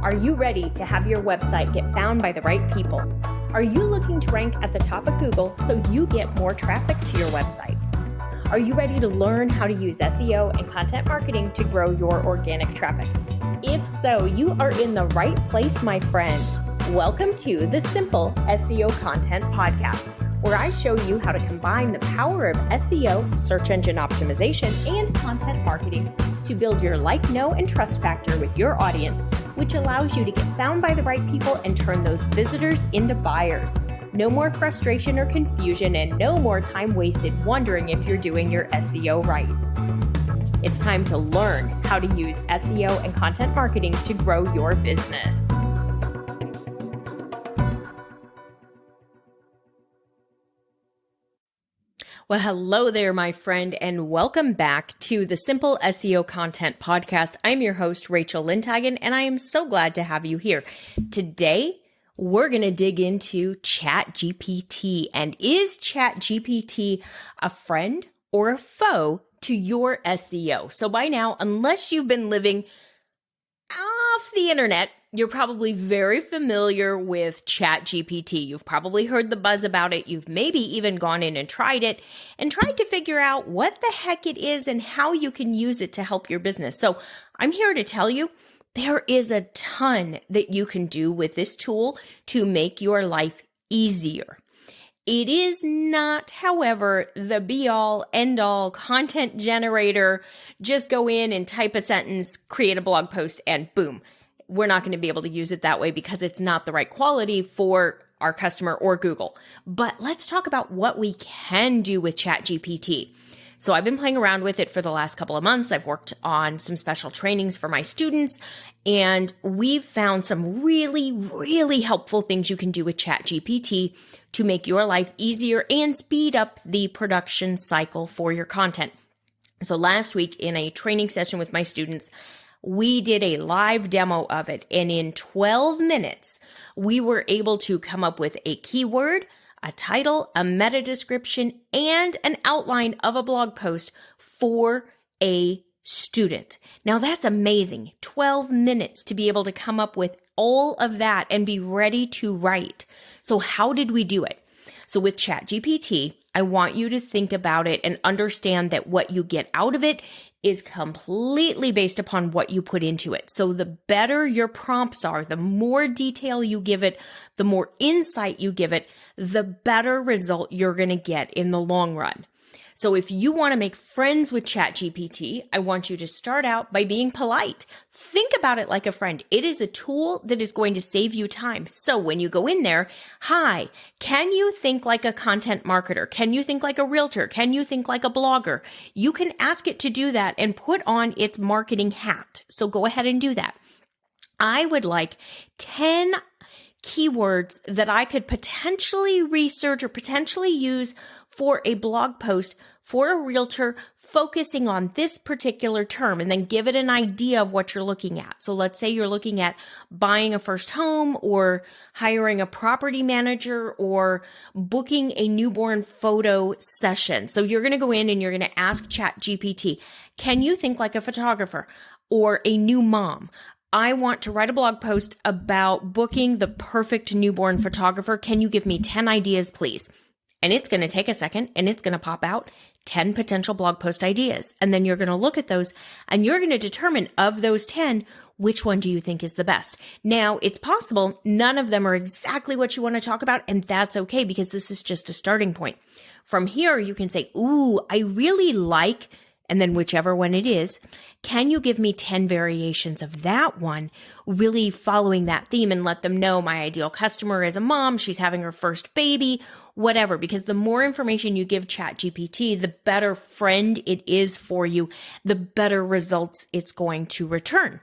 Are you ready to have your website get found by the right people? Are you looking to rank at the top of Google so you get more traffic to your website? Are you ready to learn how to use SEO and content marketing to grow your organic traffic? If so, you are in the right place, my friend. Welcome to the Simple SEO Content Podcast, where I show you how to combine the power of SEO, search engine optimization, and content marketing to build your like, know, and trust factor with your audience, which allows you to get found by the right people and turn those visitors into buyers. No more frustration or confusion, and no more time wasted wondering if you're doing your SEO right. It's time to learn how to use SEO and content marketing to grow your business. Well, hello there, my friend, and welcome back to the Simple SEO Content Podcast. I'm your host, Rachel Lindhagen, and I am so glad to have you here. Today, we're going to dig into Chat GPT. And is Chat GPT a friend or a foe to your SEO? So by now, unless you've been living off the internet, you're probably very familiar with Chat GPT. You've probably heard the buzz about it. You've maybe even gone in and tried it and tried to figure out what the heck it is and how you can use it to help your business. So I'm here to tell you there is a ton that you can do with this tool to make your life easier. It is not, however, the be-all, end-all content generator. Just go in and type a sentence, create a blog post, and boom. We're not going to be able to use it that way because it's not the right quality for our customer or Google. But let's talk about what we can do with Chat GPT. So I've been playing around with it for the last couple of months. I've worked on some special trainings for my students, and we've found some really, really helpful things you can do with Chat GPT to make your life easier and speed up the production cycle for your content. So last week in a training session with my students, we did a live demo of it, and in 12 minutes, we were able to come up with a keyword, a title, a meta description, and an outline of a blog post for a student. Now that's amazing. 12 minutes to be able to come up with all of that and be ready to write. So how did we do it? So with ChatGPT, I want you to think about it and understand that what you get out of it is completely based upon what you put into it. So the better your prompts are, the more detail you give it, the more insight you give it, the better result you're going to get in the long run. So if you want to make friends with ChatGPT, I want you to start out by being polite. Think about it like a friend. It is a tool that is going to save you time. So when you go in there, hi, can you think like a content marketer? Can you think like a realtor? Can you think like a blogger? You can ask it to do that and put on its marketing hat. So go ahead and do that. I would like 10 keywords that I could potentially research or potentially use for a blog post for a realtor focusing on this particular term, and then give it an idea of what you're looking at. So let's say you're looking at buying a first home or hiring a property manager or booking a newborn photo session. So you're going to go in and you're going to ask ChatGPT, can you think like a photographer or a new mom? I want to write a blog post about booking the perfect newborn photographer. Can you give me 10 ideas, please? And it's going to take a second and it's going to pop out 10 potential blog post ideas. And then you're going to look at those and you're going to determine of those 10, which one do you think is the best? Now, it's possible none of them are exactly what you want to talk about, and that's okay because this is just a starting point. From here, you can say, ooh, I really like, and then whichever one it is, can you give me 10 variations of that one, really following that theme, and let them know my ideal customer is a mom, she's having her first baby, whatever, because the more information you give ChatGPT, the better friend it is for you, the better results it's going to return.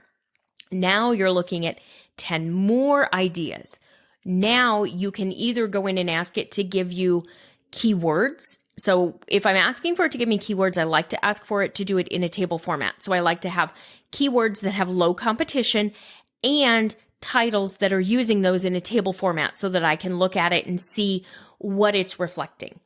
Now you're looking at 10 more ideas. Now you can either go in and ask it to give you keywords. So if I'm asking for it to give me keywords, I like to ask for it to do it in a table format. So I like to have keywords that have low competition and titles that are using those in a table format so that I can look at it and see what it's reflecting.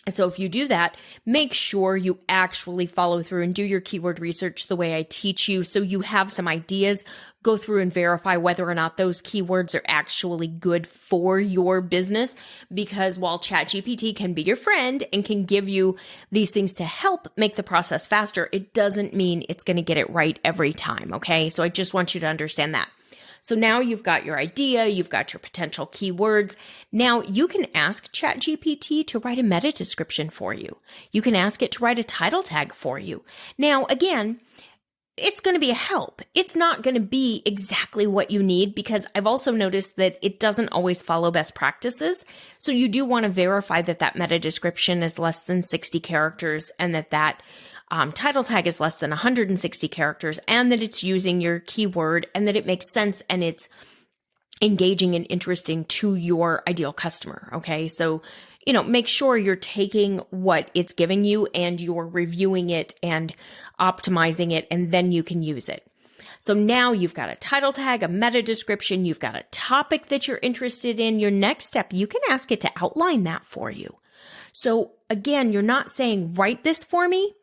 So if you do that, make sure you actually follow through and do your keyword research the way I teach you, so you have some ideas. Go through and verify whether or not those keywords are actually good for your business, because while Chat GPT can be your friend and can give you these things to help make the process faster, it doesn't mean it's going to get it right every time. Okay. So I just want you to understand that. So now you've got your idea, you've got your potential keywords. Now you can ask Chat GPT to write a meta description for you. You can ask it to write a title tag for you. Now, again, it's going to be a help. It's not going to be exactly what you need, because I've also noticed that it doesn't always follow best practices. So you do want to verify that that meta description is less than 60 characters, and that title tag is less than 160 characters, and that it's using your keyword, and that it makes sense and it's engaging and interesting to your ideal customer. Okay. So, make sure you're taking what it's giving you and you're reviewing it and optimizing it, and then you can use it. So now you've got a title tag, a meta description, you've got a topic that you're interested in. Your next step, you can ask it to outline that for you. So again, you're not saying, write this for me,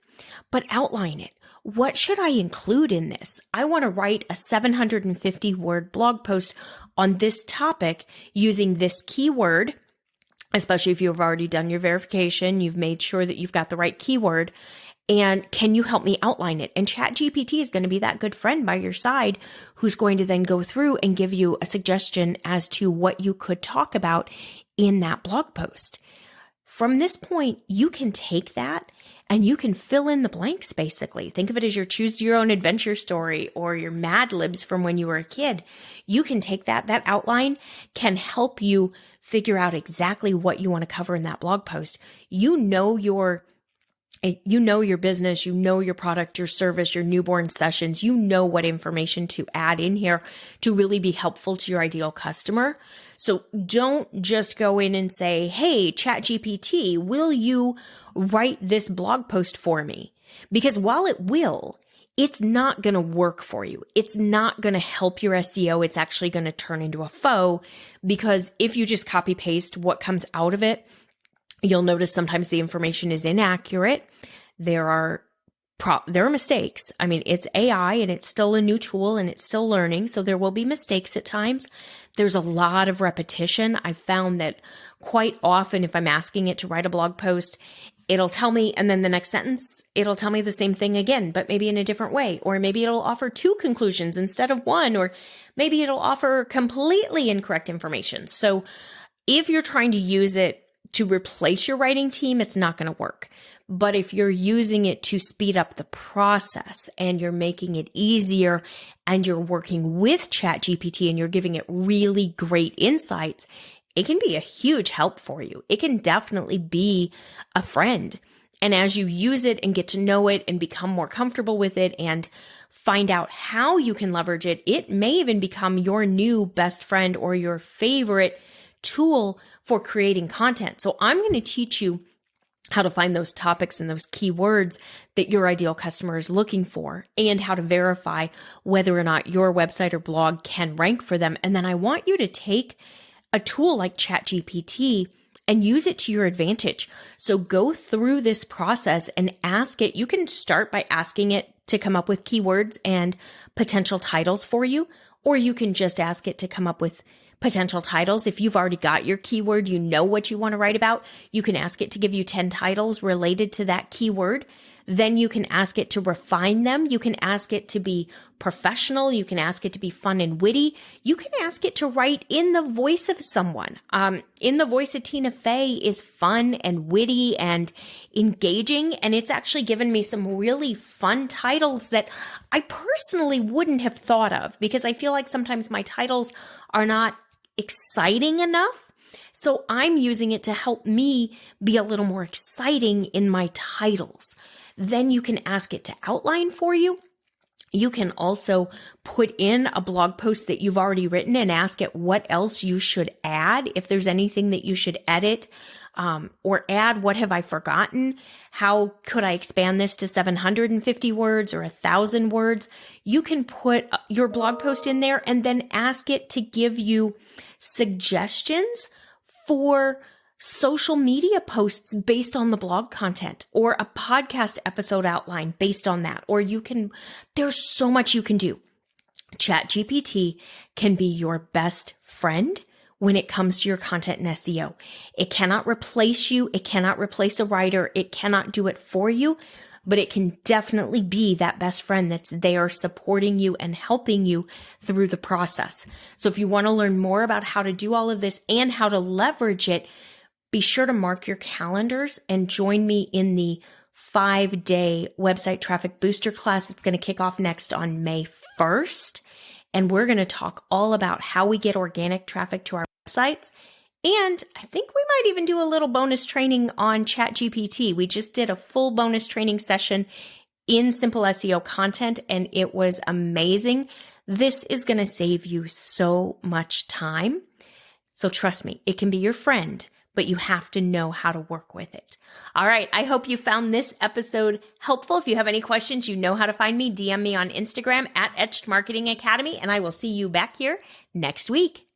but outline it. What should I include in this? I want to write a 750 word blog post on this topic using this keyword, especially if you've already done your verification, you've made sure that you've got the right keyword. And can you help me outline it? And ChatGPT is going to be that good friend by your side who's going to then go through and give you a suggestion as to what you could talk about in that blog post. From this point, you can take that and you can fill in the blanks, basically. Think of it as your choose your own adventure story or your Mad Libs from when you were a kid. You can take that outline can help you figure out exactly what you want to cover in that blog post. You know your business, you know your product, your service, your newborn sessions, you know what information to add in here to really be helpful to your ideal customer. So don't just go in and say, hey, ChatGPT, will you write this blog post for me? Because while it will, it's not going to work for you. It's not going to help your SEO. It's actually going to turn into a foe, because if you just copy paste what comes out of it, you'll notice sometimes the information is inaccurate. There are mistakes. I mean, it's AI and it's still a new tool and it's still learning. So there will be mistakes at times. There's a lot of repetition. I've found that quite often if I'm asking it to write a blog post, it'll tell me, and then the next sentence, it'll tell me the same thing again, but maybe in a different way. Or maybe it'll offer two conclusions instead of one, or maybe it'll offer completely incorrect information. So if you're trying to use it to replace your writing team, it's not going to work. But if you're using it to speed up the process and you're making it easier and you're working with ChatGPT and you're giving it really great insights, it can be a huge help for you. It can definitely be a friend. And as you use it and get to know it and become more comfortable with it and find out how you can leverage it, it may even become your new best friend or your favorite tool for creating content. So I'm going to teach you how to find those topics and those keywords that your ideal customer is looking for, and how to verify whether or not your website or blog can rank for them. And then I want you to take a tool like ChatGPT and use it to your advantage. So go through this process and ask it. You can start by asking it to come up with keywords and potential titles for you, or you can just ask it to come up with potential titles. If you've already got your keyword, you know what you want to write about, you can ask it to give you 10 titles related to that keyword. Then you can ask it to refine them. You can ask it to be professional. You can ask it to be fun and witty. You can ask it to write in the voice of someone. In the voice of Tina Fey is fun and witty and engaging. And it's actually given me some really fun titles that I personally wouldn't have thought of, because I feel like sometimes my titles are not exciting enough. So I'm using it to help me be a little more exciting in my titles. Then you can ask it to outline for you. You can also put in a blog post that you've already written and ask it what else you should add. If there's anything that you should edit, or add, what have I forgotten? How could I expand this to 750 words or 1,000 words? You can put your blog post in there and then ask it to give you suggestions for social media posts based on the blog content, or a podcast episode outline based on that. Or there's so much you can do. Chat GPT can be your best friend when it comes to your content and SEO. It cannot replace you. It cannot replace a writer. It cannot do it for you, but it can definitely be that best friend that's there supporting you and helping you through the process. So if you want to learn more about how to do all of this and how to leverage it, be sure to mark your calendars and join me in the 5-day website traffic booster class. It's going to kick off next on May 1st. And we're going to talk all about how we get organic traffic to our websites. And I think we might even do a little bonus training on Chat GPT. We just did a full bonus training session in Simple SEO content, and it was amazing. This is going to save you so much time. So trust me, it can be your friend, but you have to know how to work with it. All right. I hope you found this episode helpful. If you have any questions, you know how to find me. DM me on Instagram at Etched Marketing Academy, and I will see you back here next week.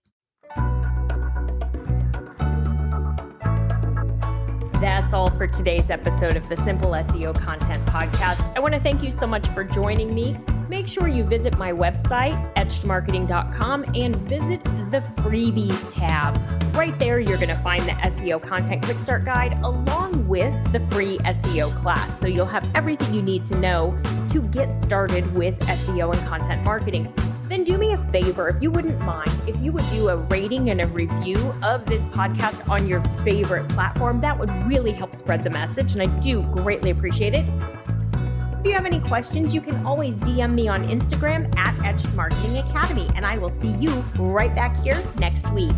That's all for today's episode of the Simple SEO Content Podcast. I want to thank you so much for joining me. Make sure you visit my website, etchedmarketing.com, and visit the freebies tab. Right there, you're going to find the SEO Content Quick Start Guide along with the free SEO class. So you'll have everything you need to know to get started with SEO and content marketing. Then do me a favor, if you wouldn't mind, if you would do a rating and a review of this podcast on your favorite platform. That would really help spread the message, and I do greatly appreciate it. If you have any questions, you can always DM me on Instagram at Etched Marketing Academy, and I will see you right back here next week.